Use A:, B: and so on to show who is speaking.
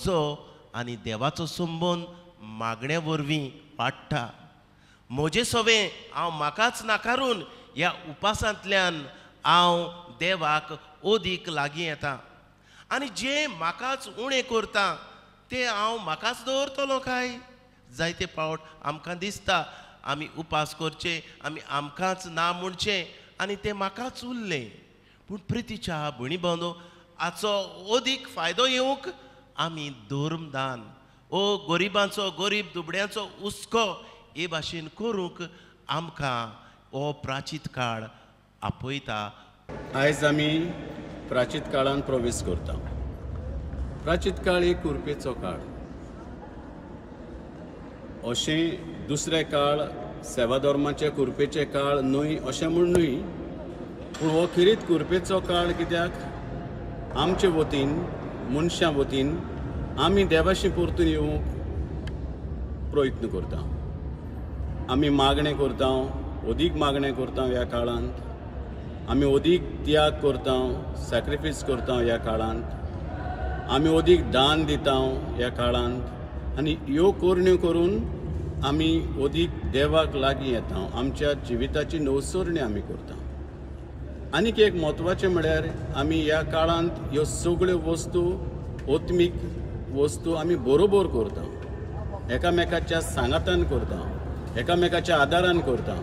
A: म्हजो आनी देवाचो संबंद मागण्या वरवीं वाडटा। म्हजे सवे हांव म्हाकाच नाकारून ह्या उपासांतल्यान हांव देवाक ओदीक लागीं येता। आनी जें म्हाकाच उणें करता तें हांव म्हाकाच दवरतलो काय? जायते फावट आमकां दिसता आमी उपास करचे, आमी आमकांच ना म्हणचें आनी तें म्हाकाच उरलें। पूण प्रितीच्या भयणी बांदो, हाचो ओदीक फायदो येवंक आमी धर्मदान गरिबांचो, गरीब दुबड्यांचो हुस्को हे भाशेन करूंक आमकां हो प्राचीत काळ आपयता।
B: आयज आमी प्राचीत काळान प्रवेश करता। प्राचीत काळ एक कुरपेचो काळ। अशें दुसरे काळ सेवा धर्माचे कुरपेचे काळ न्हय अशें म्हूण न्हय, पूण हो खिरीत कुरपेचो काळ। कित्याक आमचे वतीन, मनशां वतीन आमी देवाशी परतून येवंक प्रयत्न करता। आमी मागणें करता, ओदीक मागणें करता ह्या काळांत। आमी ओदीक त्याग करता, सॅक्रिफायस करता ह्या काळांत। आमी ओदीक दान दिता ह्या काळांत। आनी ह्यो कोरण्यो करून आमी ओदीक देवाक लागीं येता, आमच्या जिविताची नवसरणी आमी करता। आनीक एक म्हत्वाचें म्हळ्यार आमी ह्या काळांत ह्यो सगळ्यो वस्तू, ओत्मीक वस्तू आमी बरोबर करता, एकामेकाच्या सांगातान करता, एकामेकाच्या आदारान करता।